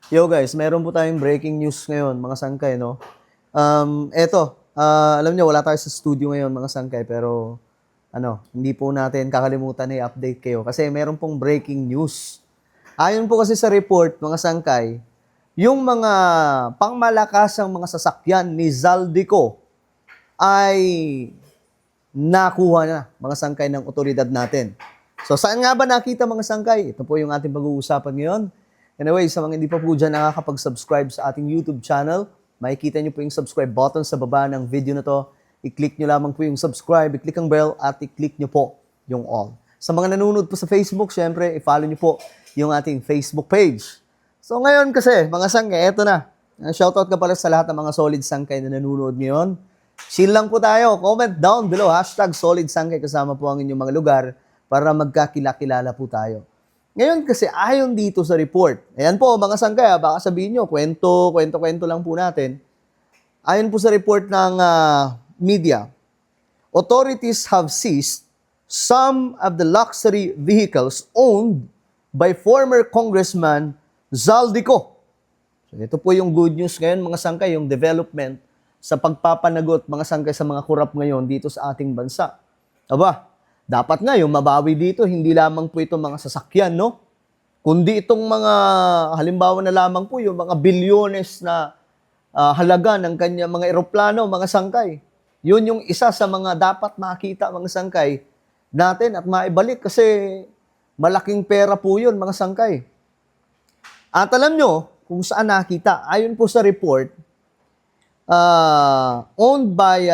Yo guys, meron po tayong breaking news ngayon, mga sangkay, no? Alam niyo wala tayo sa studio ngayon, mga sangkay, pero hindi po natin kakalimutan na i-update kayo kasi meron pong breaking news. Ayon po kasi sa report, mga sangkay, yung mga pangmalakasang mga sasakyan ni Zaldico ay nakuha na, mga sangkay, ng otoridad natin. So, saan nga ba nakita, mga sangkay? Ito po yung ating pag-uusapan ngayon. Anyway, sa mga hindi pa po dyan nakakapag-subscribe sa ating YouTube channel, makikita nyo po yung subscribe button sa baba ng video na to. I-click nyo lamang po yung subscribe, i-click ang bell, at i-click nyo po yung all. Sa mga nanonood po sa Facebook, syempre, i-follow nyo po yung ating Facebook page. So ngayon kasi, mga sangkay, eto na. Shoutout ka pala sa lahat ng mga solid sangkay na nanonood ngayon. Chill lang po tayo. Comment down below, #solid sangkay, kasama po ang inyong mga lugar para magkakilala po tayo. Ngayon kasi, ayon dito sa report, ayan po mga sangkay, baka sabihin nyo, kwento lang po natin. Ayon po sa report ng media, authorities have seized some of the luxury vehicles owned by former Congressman Zaldico. So, ito po yung good news ngayon, mga sangkay, yung development sa pagpapanagot, mga sangkay, sa mga kurap ngayon dito sa ating bansa. Aba, dapat nga yung mabawi dito, hindi lamang po itong mga sasakyan, no? Kundi itong mga, halimbawa na lamang po, yung mga bilyones na halaga ng kanya mga eroplano, mga sangkay. Yun yung isa sa mga dapat makita, mga sangkay, natin at maibalik kasi malaking pera po yun, mga sangkay. At alam nyo, kung saan nakita, ayon po sa report, owned by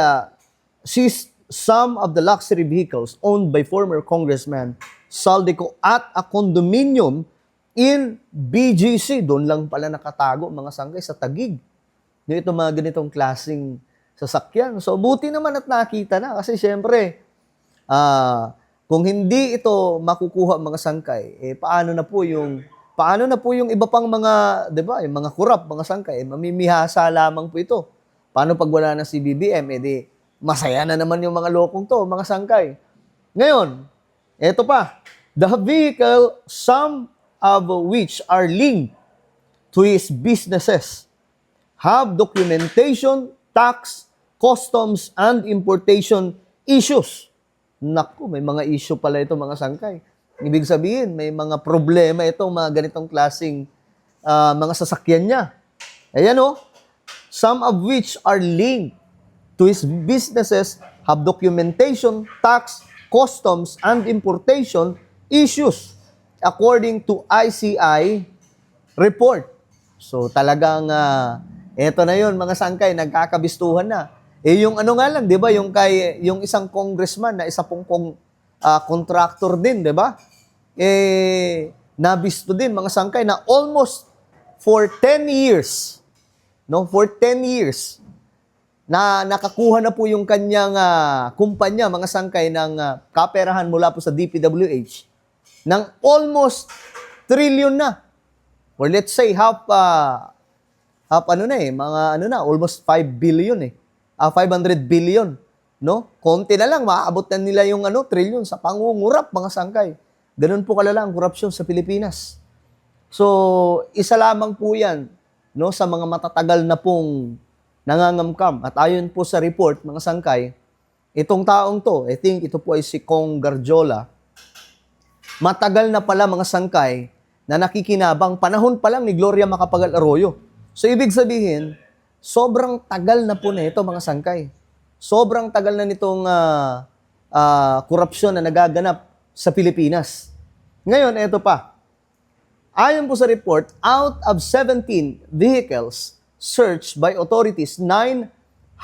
some of the luxury vehicles owned by former Congressman Zaldico at a condominium in BGC. Doon lang pala nakatago, mga sangkay, sa Taguig. Ito mga ganitong klaseng sasakyan. So, buti naman at nakita na. Kasi syempre, kung hindi ito makukuha, mga sangkay, paano na po yung iba pang mga, di ba, yung mga kurap, mga sangkay, mamimihasa lamang po ito. Paano pag wala na si BBM, masaya na naman yung mga lokong to, mga sangkay. Ngayon, eto pa, the vehicle, some of which are linked to his businesses, have documentation, tax, customs, and importation issues. Naku, may mga issue pala ito, mga sangkay. Ibig sabihin, may mga problema itong mga ganitong klaseng mga sasakyan niya. Ayan o, some of which are linked to his businesses, have documentation, tax, customs, and importation issues according to ICI report. So talagang eto na yun, mga sangkay, nagkakabistuhan na. Yung ano nga lang, 'di ba, yung isang congressman na isa pong contractor din, 'di ba? Nabisto din, mga sangkay, na almost for 10 years, no? For 10 years na nakakuha na po yung kanyang kumpanya, mga sangkay, ng kaperahan mula po sa DPWH ng almost trillion na. Or let's say almost 5 billion 500 billion, no? Konti na lang maaabot na nila yung trillion sa pangungurap, mga sangkay. Ganun po kalala ang korupsyon sa Pilipinas. So, isa lamang po 'yan, no, sa mga matatagal na pong nangangamkam. At ayon po sa report, mga sangkay, itong taong to, I think ito po ay si Kong Garjola, matagal na pala, mga sangkay, na nakikinabang, panahon pa lang ni Gloria Macapagal Arroyo. So, ibig sabihin, sobrang tagal na po na ito, mga sangkay. Sobrang tagal na nitong korupsyon na nagaganap sa Pilipinas. Ngayon, ito pa. Ayon po sa report, out of 17 vehicles searched by authorities, 9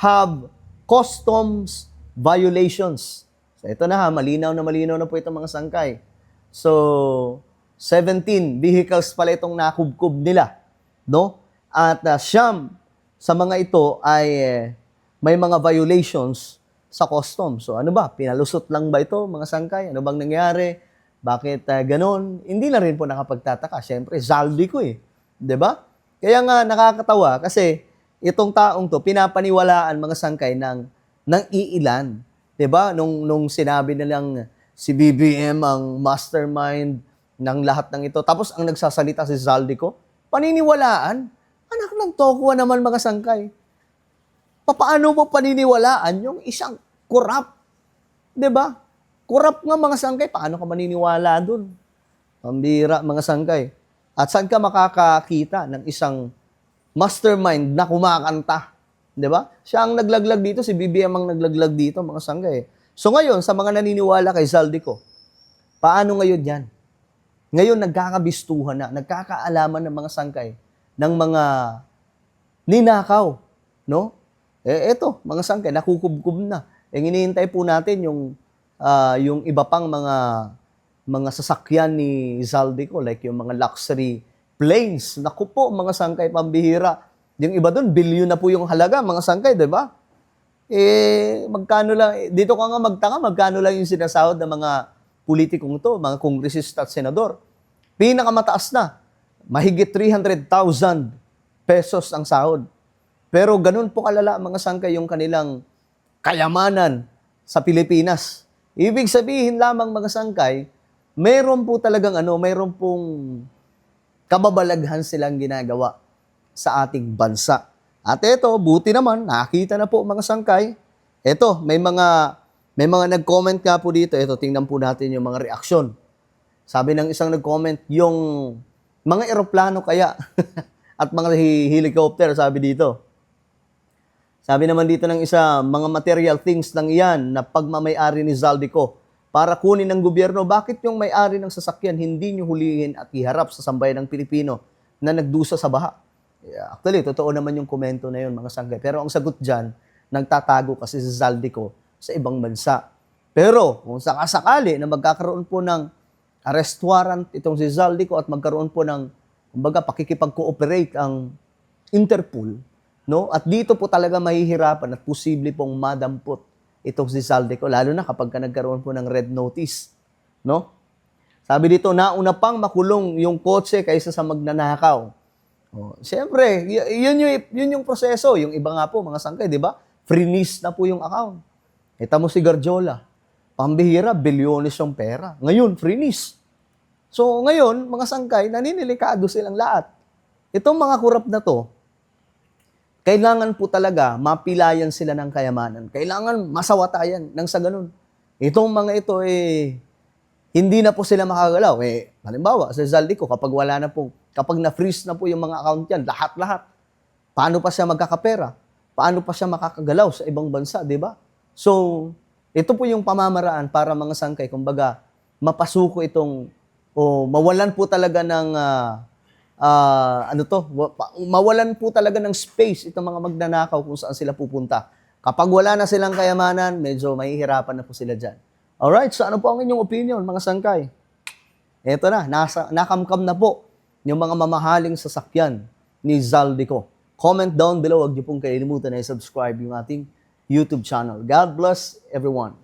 have customs violations. So ito na malinaw na po itong mga sangkay. So 17 vehicles pala itong nakubkob nila, no? At siyam sa mga ito ay may mga violations sa customs. So ano ba, pinalusot lang ba ito, mga sangkay? Ano bang nangyari? Bakit ganon? Hindi na rin po nakapagtataka. Siyempre, Zaldico 'di ba? Kaya nga nakakatawa kasi itong taong to pinapaniwalaan, mga sangkay, ng iilan, 'di ba? Nung sinabi nilang si BBM ang mastermind ng lahat ng ito. Tapos ang nagsasalita si Zaldico, Paniniwalaan? Anak ng tokwa naman mga sangkay. Paano mo paniniwalaan yung isang corrupt? 'Di ba? Corrupt nga mga sangkay, paano ka maniniwala dun? Pambira mga sangkay. At saan ka makakakita ng isang mastermind na kumakanta? 'Di ba? Siya ang naglaglag dito, si BBM ang naglaglag dito mga sangkay. So ngayon, sa mga naniniwala kay Zaldico, paano ngayon yan? Ngayon, nagkakabistuhan na, nagkakaalaman ng mga sangkay, ng mga ninakaw, no? Eto, mga sangkay, nakukubkub na. Hinihintay po natin yung iba pang mga sasakyan ni Zaldico, like yung mga luxury planes. Naku po, mga sangkay, pambihira. Yung iba doon, bilyon na po yung halaga, mga sangkay, di ba? Magkano lang, dito ka nga magtanga, magkano lang yung sinasahod ng mga politikong to, mga kongresista at senador. Pinakamataas na, mahigit 300,000 pesos ang sahod. Pero ganun po kalala, mga sangkay, yung kanilang kayamanan sa Pilipinas. Ibig sabihin lamang, mga sangkay, mayroon po talagang mayroon pong kababalaghan silang ginagawa sa ating bansa. At ito, buti naman, nakita na po mga sangkay. Ito, may mga nag-comment nga po dito. Ito, tingnan po natin yung mga reaksyon. Sabi ng isang nag-comment, yung mga eroplano kaya at mga helicopter, sabi dito. Sabi naman dito ng isa, mga material things lang yan na pagmamayari ni Zaldico para kunin ng gobyerno. Bakit yung may-ari ng sasakyan hindi nyo hulihin at iharap sa sambayan ng Pilipino na nagdusa sa baha? Yeah, actually, totoo naman yung komento na yun, mga sangkay. Pero ang sagot dyan, nagtatago kasi si Zaldico sa ibang bansa. Pero kung sakasakali na magkakaroon po ng arrest warrant itong si Zaldico at magkaroon po ng, kumbaga, pakikipag-cooperate ang Interpol, no? At dito po talaga mahihirapan at posible pong madampot itong si Zaldico, lalo na kapag nagkaroon po ng red notice, no? Sabi dito, nauna pang makulong yung kotse kaysa sa magnanakaw. Siyempre, yun yung proseso. Yung iba nga po, mga sangkay, di ba? Freeze na po yung account. Kita mo si Garjola, pambihira, bilyones yung pera. Ngayon, freeze. So, ngayon, mga sangkay, naninilikado silang lahat. Itong mga kurap na to, kailangan po talaga mapilayan sila ng kayamanan. Kailangan masawatayan nang sa ganun. Itong mga ito, hindi na po sila makagalaw. Halimbawa, sa Zaldico, kapag na-freeze na po yung mga account yan, lahat-lahat, paano pa siya magkakapera? Paano pa siya makakagalaw sa ibang bansa, di ba? So, ito po yung pamamaraan para mga sangkay, kumbaga, mapasuko itong, mawalan po talaga ng, mawalan po talaga ng space itong mga magnanakaw kung saan sila pupunta. Kapag wala na silang kayamanan, medyo mahihirapan na po sila dyan. Alright, so ano po ang inyong opinion, mga sangkay? Ito na, nakamkam na po yung mga mamahaling sasakyan ni Zaldico. Comment down below, huwag niyo pong kalimutan na i-subscribe yung ating YouTube channel. God bless everyone.